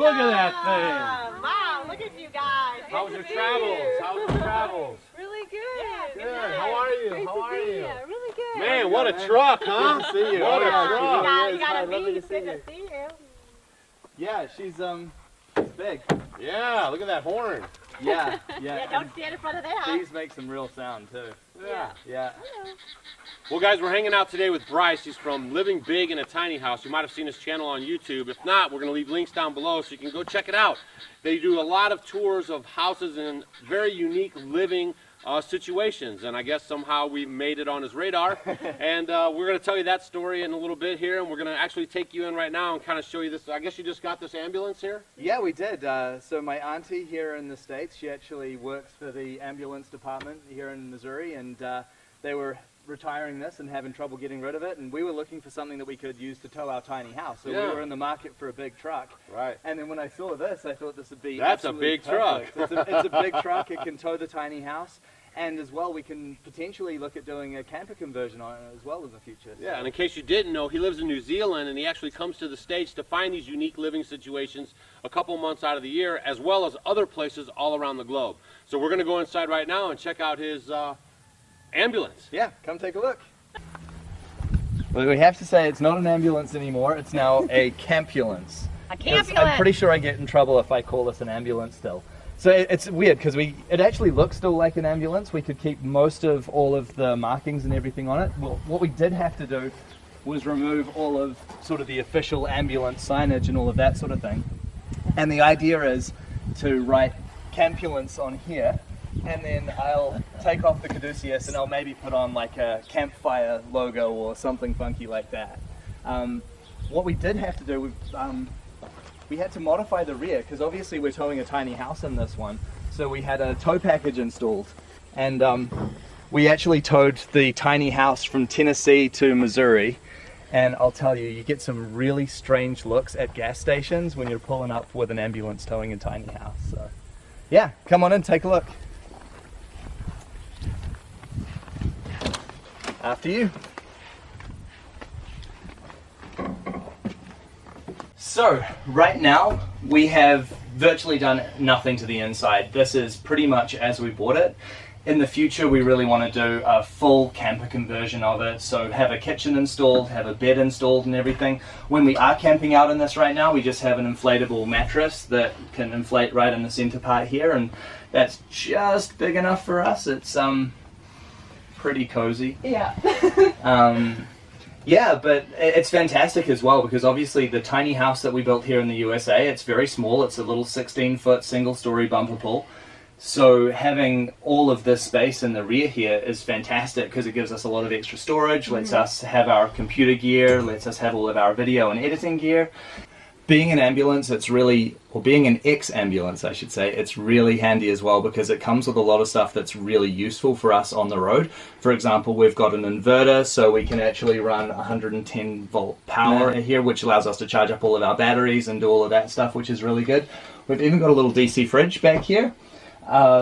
Look at that thing. Wow, look at you guys. How was your travels? How was your travels? Really good. Good. How are you? Great How to are see you? Really good. Man, what a truck, huh? Good to see you. What a Yeah, truck. You got a Lovely bee. to It's see good you. to see you. Yeah, she's big. Yeah, look at that horn. Yeah, Yeah, don't stand in front of that. These make some real sound too. Yeah. Yeah. Well, guys, we're hanging out today with Bryce. He's from Living Big in a Tiny House. You might have seen his channel on YouTube. If not, we're going to leave links down below so you can go check it out. They do a lot of tours of houses in very unique living situations, and I guess somehow we made it on his radar. And we're going to tell you that story in a little bit here, and we're going to actually take you in right now and kind of show you this. I guess you just got this ambulance here? Yeah, we did. So my auntie here in the States, she actually works for the ambulance department here in Missouri, and they were retiring this and having trouble getting rid of it, and we were looking for something that we could use to tow our tiny house. So we were in the market for a big truck. Right. And then when I saw this, I thought this would be That's a absolutely big truck. perfect. It's a big truck. It can tow the tiny house. And as well, we can potentially look at doing a camper conversion on it as well in the future. So. Yeah, and in case you didn't know, he lives in New Zealand, and he actually comes to the States to find these unique living situations a couple months out of the year, as well as other places all around the globe. So we're going to go inside right now and check out his ambulance. Yeah, come take a look. Well, we have to say it's not an ambulance anymore. It's now a campulance. A campulance. I'm pretty sure I get in trouble if I call this an ambulance still. So it's weird because it actually looks still like an ambulance. We could keep most of all of the markings and everything on it. Well, what we did have to do was remove all of sort of the official ambulance signage and all of that sort of thing. And the idea is to write campulance on here, and then I'll take off the caduceus and I'll maybe put on like a campfire logo or something funky like that. What we did have to do, we had to modify the rear because obviously we're towing a tiny house in this one. So we had a tow package installed, and we actually towed the tiny house from Tennessee to Missouri. And I'll tell you, you get some really strange looks at gas stations when you're pulling up with an ambulance towing a tiny house. So yeah, come on in, take a look. After you. So, right now, we have virtually done nothing to the inside. This is pretty much as we bought it. In the future, we really want to do a full camper conversion of it. So have a kitchen installed, have a bed installed and everything. When we are camping out in this right now, we just have an inflatable mattress that can inflate right in the center part here, and that's just big enough for us. It's pretty cozy. Yeah. Yeah, but it's fantastic as well because obviously the tiny house that we built here in the USA, it's very small. It's a little 16-foot single-story bumper pull. So having all of this space in the rear here is fantastic because it gives us a lot of extra storage, lets us have our computer gear, lets us have all of our video and editing gear. Being an ambulance, it's really, or being an ex-ambulance I should say, it's really handy as well because it comes with a lot of stuff that's really useful for us on the road. For example, we've got an inverter so we can actually run 110 volt power here, which allows us to charge up all of our batteries and do all of that stuff, which is really good. We've even got a little DC fridge back here.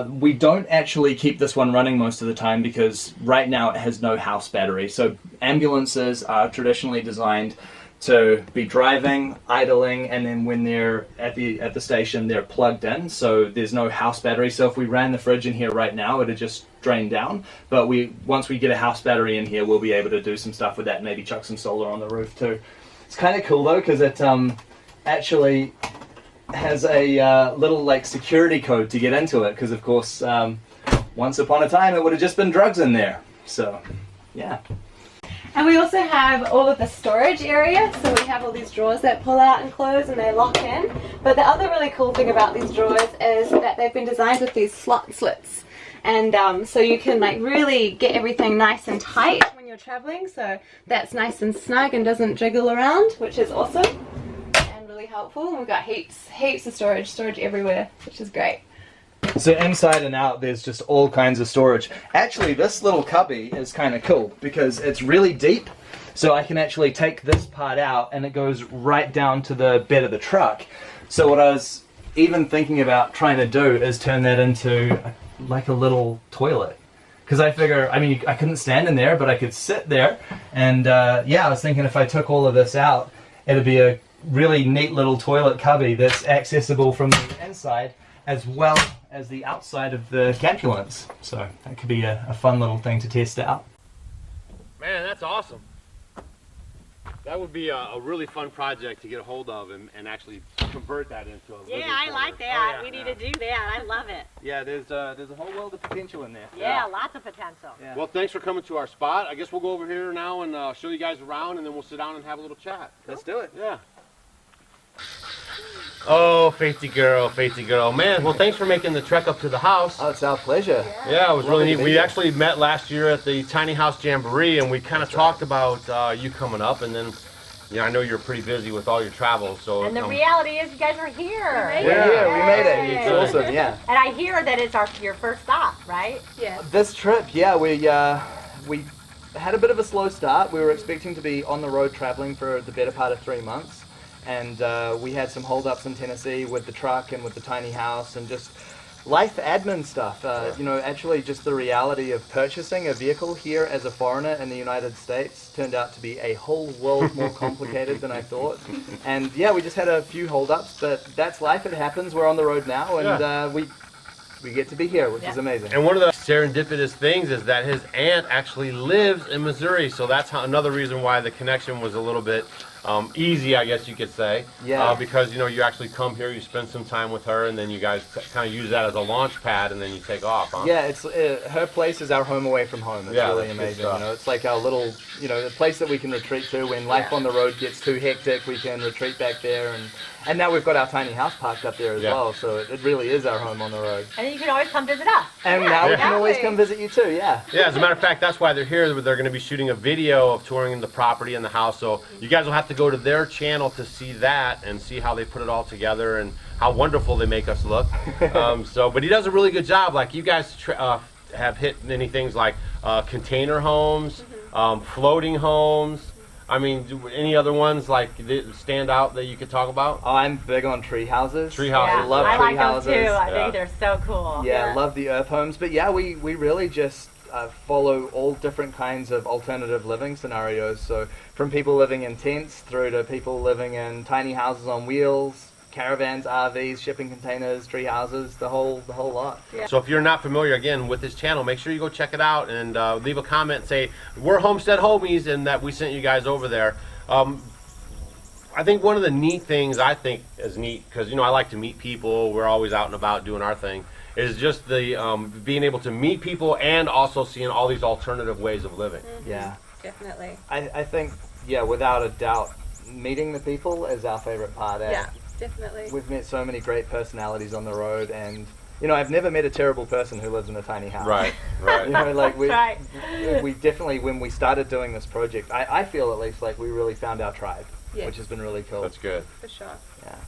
We don't actually keep this one running most of the time because right now it has no house battery. So ambulances are traditionally designed to be driving, idling, and then when they're at the station, they're plugged in. So there's no house battery. So if we ran the fridge in here right now, it'd just drain down. But once we get a house battery in here, we'll be able to do some stuff with that. Maybe chuck some solar on the roof too. It's kind of cool though because it actually has a little like security code to get into it. Because of course, once upon a time, it would have just been drugs in there. So yeah. And we also have all of the storage area, so we have all these drawers that pull out and close and they lock in. But the other really cool thing about these drawers is that they've been designed with these slot slits. And so you can like really get everything nice and tight when you're traveling, so that's nice and snug and doesn't jiggle around, which is awesome and really helpful. And we've got heaps of storage everywhere, which is great. So inside and out, there's just all kinds of storage. Actually, this little cubby is kind of cool because it's really deep. So I can actually take this part out and it goes right down to the bed of the truck. So what I was even thinking about trying to do is turn that into like a little toilet. Because I figure, I mean, I couldn't stand in there, but I could sit there. And yeah, I was thinking if I took all of this out, it'd be a really neat little toilet cubby that's accessible from the inside as well as the outside of the capulants. So that could be a fun little thing to test out. Man, that's awesome. That would be a really fun project to get a hold of and actually convert that into a living I like quarters. that. Oh, yeah, We need yeah. to do that. I love it. Yeah, there's a whole world of potential in there. Yeah, lots of potential. Yeah. Well, thanks for coming to our spot. I guess we'll go over here now and show you guys around, and then we'll sit down and have a little chat. Let's do it. Yeah. Oh, Faithy girl, Faithy girl. Man, well, thanks for making the trek up to the house. Oh, it's our pleasure. Yeah, it was really Lovely neat. to be We here. actually met last year at the Tiny House Jamboree, and we kind of talked about you coming up, and then, I know you're pretty busy with all your travels, so. And the reality is you guys are here. We're here, we made it. It's Yay. awesome, yeah. And I hear that it's your first stop, right? Yeah. This trip, yeah, we had a bit of a slow start. We were expecting to be on the road traveling for the better part of 3 months. And we had some holdups in Tennessee with the truck and with the tiny house and just life admin stuff. Actually just the reality of purchasing a vehicle here as a foreigner in the United States turned out to be a whole world more complicated than I thought. And yeah, we just had a few holdups, but that's life. It happens. We're on the road now, and we get to be here, which is amazing. And one of the serendipitous things is that his aunt actually lives in Missouri, so that's another reason why the connection was a little bit easy, I guess you could say. Yeah. Because you actually come here, you spend some time with her, and then you guys kind of use that as a launch pad, and then you take off, huh? Yeah, it's her place is our home away from home. It's really that's good amazing. stuff. It's like our little, a place that we can retreat to when life on the road gets too hectic. We can retreat back there, and now we've got our tiny house parked up there as well. So it really is our home on the road. And then you can always come visit us. And now we can always Exactly. come visit you too. Yeah. Yeah, as a matter of fact, that's why they're here. They're going to be shooting a video of touring the property and the house. So you guys will have to go to their channel to see that and see how they put it all together and how wonderful they make us look. But he does a really good job. Like you guys have hit many things like container homes, floating homes. I mean, any other ones like that stand out that you could talk about? Oh, I'm big on tree houses. Tree houses. Yeah, love I tree like houses. those too. I Yeah. think they're so cool. Yeah, Yeah. love the earth homes. But yeah, we really just follow all different kinds of alternative living scenarios. So from people living in tents through to people living in tiny houses on wheels, caravans, RVs, shipping containers, tree houses, the whole lot. So if you're not familiar, again, with his channel, make sure you go check it out and leave a comment and say, we're Homestead Homies and that we sent you guys over there. I think one of the neat things I think is neat, because, I like to meet people. We're always out and about doing our thing, is just the being able to meet people and also seeing all these alternative ways of living. Yeah. Definitely. I think, without a doubt, meeting the people is our favorite part. Yeah, definitely. We've met so many great personalities on the road, and I've never met a terrible person who lives in a tiny house. Right. We definitely, when we started doing this project, I feel at least like we really found our tribe, Yes. which has been really cool. That's good. For sure.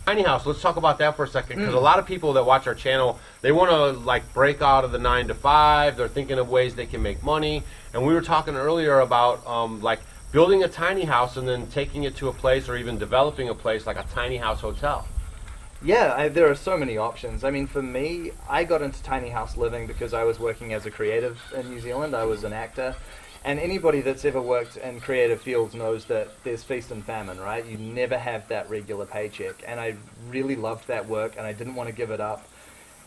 Tiny house, let's talk about that for a second, because a lot of people that watch our channel, they want to break out of the 9 to 5. They're thinking of ways they can make money, and we were talking earlier about building a tiny house and then taking it to a place, or even developing a place like a tiny house hotel. Yeah, there are so many options. I mean, for me, I got into tiny house living because I was working as a creative in New Zealand. I was an actor. And anybody that's ever worked in creative fields knows that there's feast and famine, right? You never have that regular paycheck. And I really loved that work, and I didn't want to give it up.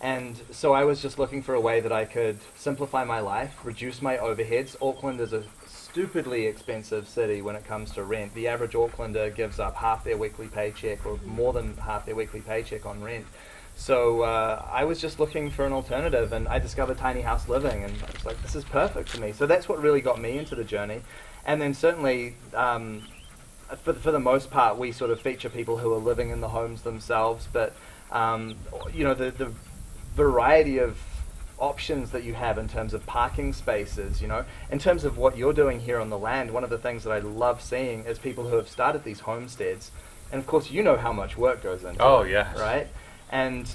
And so I was just looking for a way that I could simplify my life, reduce my overheads. Auckland is a stupidly expensive city when it comes to rent. The average Aucklander gives up half their weekly paycheck, or more than half their weekly paycheck, on rent. So I was just looking for an alternative, and I discovered tiny house living, and I was like, this is perfect for me. So that's what really got me into the journey. And then certainly, for the most part, we sort of feature people who are living in the homes themselves, but the variety of options that you have in terms of parking spaces, in terms of what you're doing here on the land. One of the things that I love seeing is people who have started these homesteads, and of course how much work goes into Oh, it, yes. right? And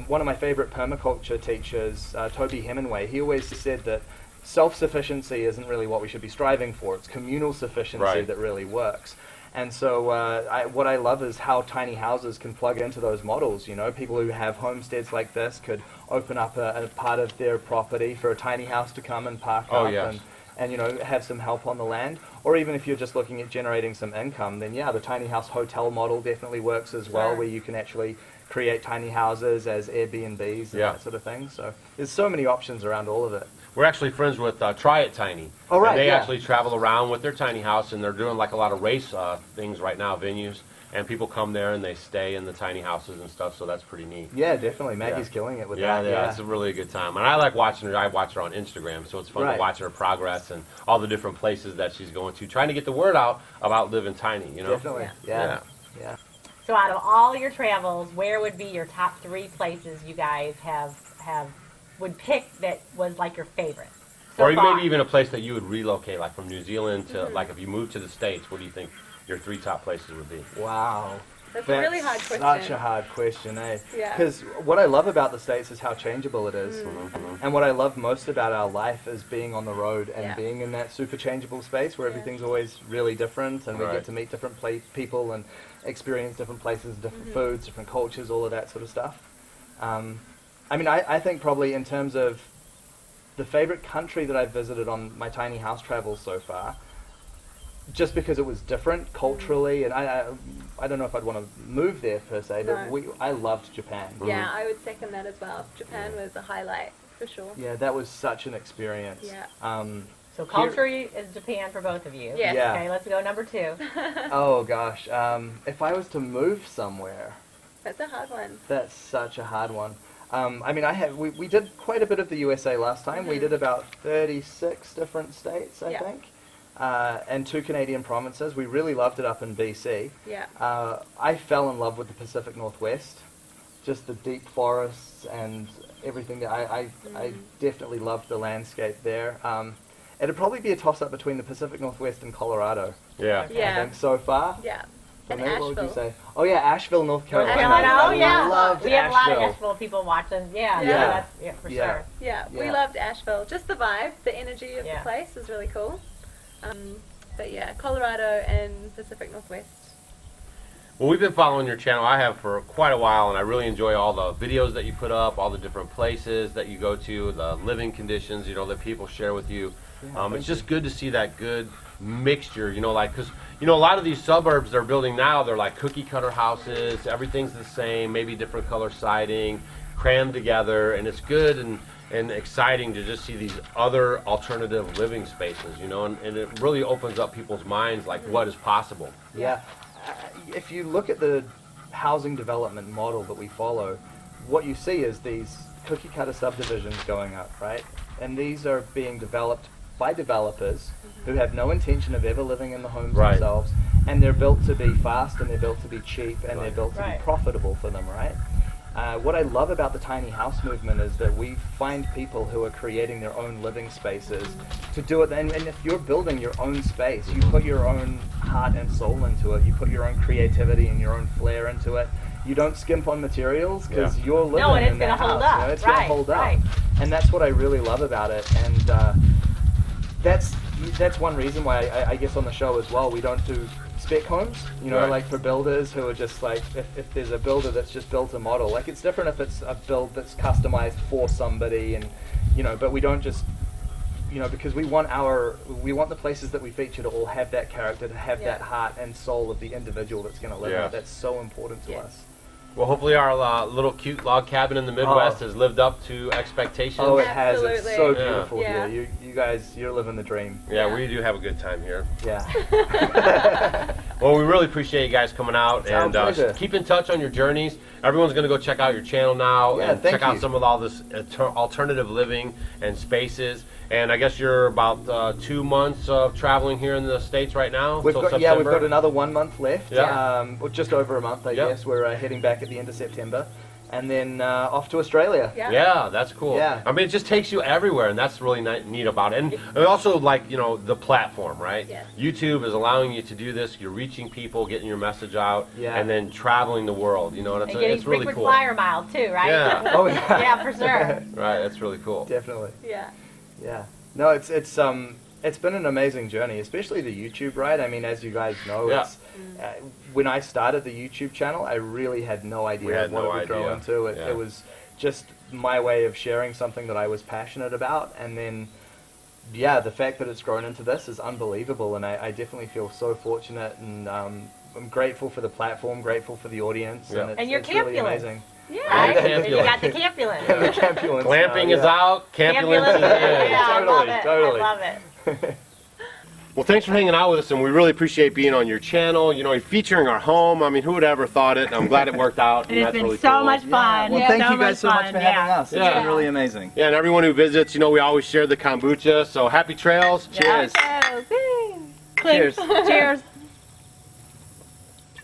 one of my favorite permaculture teachers, Toby Hemingway, he always said that self-sufficiency isn't really what we should be striving for. It's communal sufficiency that really works. And so what I love is how tiny houses can plug into those models. People who have homesteads like this could open up a part of their property for a tiny house to come and park up. and have some help on the land, or even if you're just looking at generating some income, then yeah, the tiny house hotel model definitely works as well, Sure. where you can actually create tiny houses as Airbnbs and Yeah. that sort of thing. So there's so many options around all of it. We're actually friends with Try It Tiny. Oh, right, And they yeah. actually travel around with their tiny house, and they're doing like a lot of race things right now, venues, and people come there and they stay in the tiny houses and stuff. So that's pretty neat. Yeah, definitely. Maggie's Yeah. killing it with Yeah, that. yeah, it's a really good time, and I like watching her. I watch her on Instagram, so it's fun Right. to watch her progress and all the different places that she's going to, trying to get the word out about living tiny. Definitely. Yeah. Yeah. So out of all your travels, where would be your top 3 places you guys have would pick that was like your favorite? So Or far? maybe even a place that you would relocate, like from New Zealand to, like if you moved to the States, what do you think your 3 top places would be? Wow. That's a really hard question. Such a hard question, eh? Yeah. Because what I love about the States is how changeable it is. Mm-hmm. And what I love most about our life is being on the road and Yeah. being in that super changeable space where Yeah. everything's always really different, and we Right. get to meet different people and experience different places, different Mm-hmm. foods, different cultures, all of that sort of stuff. I mean, I think probably in terms of the favorite country that I've visited on my tiny house travels so far, just because it was different culturally, and I don't know if I'd want to move there per se, but No. I loved Japan. Yeah, I would second that as well. Japan was a highlight for sure. Yeah, that was such an experience. Yeah. So culture is Japan for both of you. Yes. Yeah. Okay, let's go number 2. Oh gosh, if I was to move somewhere, That's a hard one. that's such a hard one. I mean, we did quite a bit of the USA last time. We did about 36 different states, I Yeah. think, and 2 Canadian provinces. We really loved it up in BC. Yeah. I fell in love with the Pacific Northwest, just the deep forests and everything. That I definitely loved the landscape there. It'd probably be a toss-up between the Pacific Northwest and Colorado. Yeah. I Yeah. think so far. Yeah. So And maybe what would you Asheville. say? Oh yeah, Asheville, North Carolina. Carolina, oh I yeah. loved We have a lot of Asheville. Asheville people watching. Yeah, Yeah. that's for Yeah. sure. Yeah, we Yeah. loved Asheville. Just the vibe, the energy of Yeah. the place is really cool. But yeah, Colorado and Pacific Northwest. Well, we've been following your channel. I have for quite a while, and I really enjoy all the videos that you put up, all the different places that you go to, the living conditions, that people share with you. It's just good to see that good mixture, because, a lot of these suburbs they're building now, they're like cookie cutter houses, everything's the same, maybe different color siding, crammed together, and it's good and exciting to just see these other alternative living spaces, and it really opens up people's minds, like what is possible. Yeah. If you look at the housing development model that we follow, what you see is these cookie cutter subdivisions going up, right? And these are being developed by developers who have no intention of ever living in the homes Right. themselves, and they're built to be fast, and they're built to be cheap, and they're Right. built to Right. be profitable for them, right? What I love about the tiny house movement is that we find people who are creating their own living spaces to do it. And if you're building your own space, you put your own heart and soul into it. You put your own creativity and your own flair into it. You don't skimp on materials because Yeah. you're living No, and it's in that gonna hold house. up. It's Right, going to hold up. right. And that's what I really love about it. And that's one reason why I guess on the show as well we don't do spec homes, Right. like for builders who are just like, if there's a builder that's just built a model, like it's different if it's a build that's customized for somebody, and but we don't just because we want the places that we feature to all have that character, to have Yeah. that heart and soul of the individual that's going to live in Yeah. it. That's so important to Yeah. us. Well, hopefully our little cute log cabin in the Midwest has lived up to expectations. Oh, it has. It's so Absolutely. Yeah. beautiful Yeah. here. You guys, you're living the dream. Yeah, Yeah. we do have a good time here. Yeah. Well, we really appreciate you guys coming out, It's our and pleasure. keep in touch on your journeys. Everyone's going to go check out your channel now Yeah, and thank check out you. some of all this alternative living and spaces. And I guess you're about 2 months of traveling here in the States right now. We've till got September. we've got another 1 month left. Yeah. Or just over a month, I Yep. guess. We're heading back at the end of September, and then off to Australia. Yeah. Yeah, that's cool. Yeah. I mean, it just takes you everywhere, and that's really neat about it. And also, like, the platform, right? Yes. YouTube is allowing you to do this. You're reaching people, getting your message out, Yeah. and then traveling the world. And And getting it's really frequent cool. flyer miles too, right? Yeah. Oh yeah. Yeah, for sure. Right, that's really cool. Definitely. Yeah. Yeah. No, it's been an amazing journey, especially the YouTube, right? I mean, as you guys know, Yeah. it's, when I started the YouTube channel, I really had no idea We had what no it would grow idea. into. It, Yeah. it was just my way of sharing something that I was passionate about, and then yeah, the fact that it's grown into this is unbelievable, and I definitely feel so fortunate, and I'm grateful for the platform, grateful for the audience, Yeah. And your it's really campulence. amazing. Yeah, And you got the campulence. The campulence Glamping now, is out, campulence is in. Yeah, I love it. Totally. I love it. Well, thanks for hanging out with us, and we really appreciate being on your channel. You know, featuring our home. I mean, who would ever thought it? I'm glad it worked out. And it's that's been really so cool. much fun. Well, Yeah. thank so you guys so much fun, for having yeah. us. It's Yeah. been really amazing. Yeah, and everyone who visits, you know, we always share the kombucha. So happy trails. Cheers. Cheers. Cheers.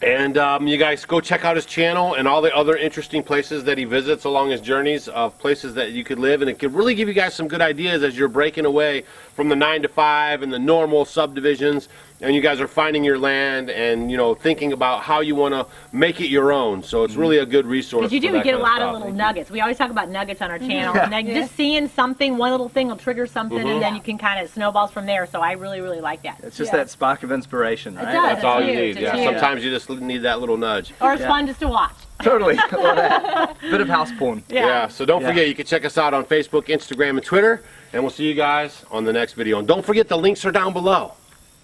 And you guys go check out his channel and all the other interesting places that he visits along his journeys of places that you could live, and it could really give you guys some good ideas as you're breaking away from the 9-to-5 and the normal subdivisions, and you guys are finding your land and, you know, thinking about how you want to make it your own. So it's really a good resource. Because you do for that get a kind lot stuff. of little nuggets. We always talk about nuggets on our channel, and then just seeing something, one little thing will trigger something, and then you can kind of snowballs from there. So I really, really like that. It's just that spark of inspiration, right? does. That's all you huge. need. Yeah, It's huge. sometimes you just need that little nudge. Or it's fun just to watch. Totally. Bit of house porn. Yeah, so don't Yeah. forget, you can check us out on Facebook, Instagram, and Twitter, and we'll see you guys on the next video. And don't forget, the links are down below.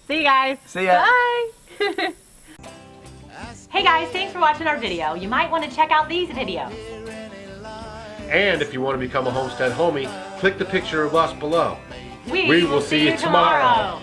See you guys. See ya. Bye. Hey guys, thanks for watching our video. You might want to check out these videos. And if you want to become a Homestead homie, click the picture of us below. We We will see you tomorrow.